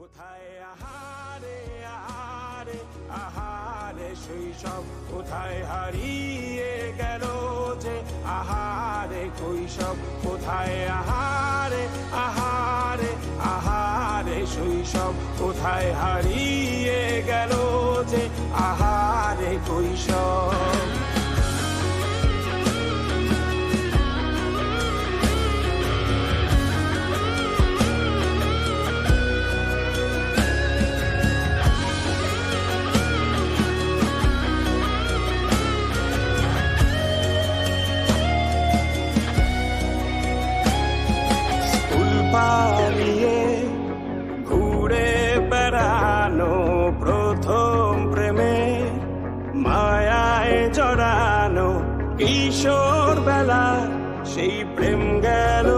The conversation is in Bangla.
কোথায় আহারে আহারে আহারে শৈশব কোথায় হারিয়ে গেল যে আহারে কৈশব কোথায় আহারে আহারে আহারে শৈশব কোথায় হারিয়ে গেল যে আহারে কৈশব পালিয়ে ঘুরে বেড়ানো প্রথম প্রেমে মায়ায় জড়ানো কিশোর বেলা সেই প্রেম গেল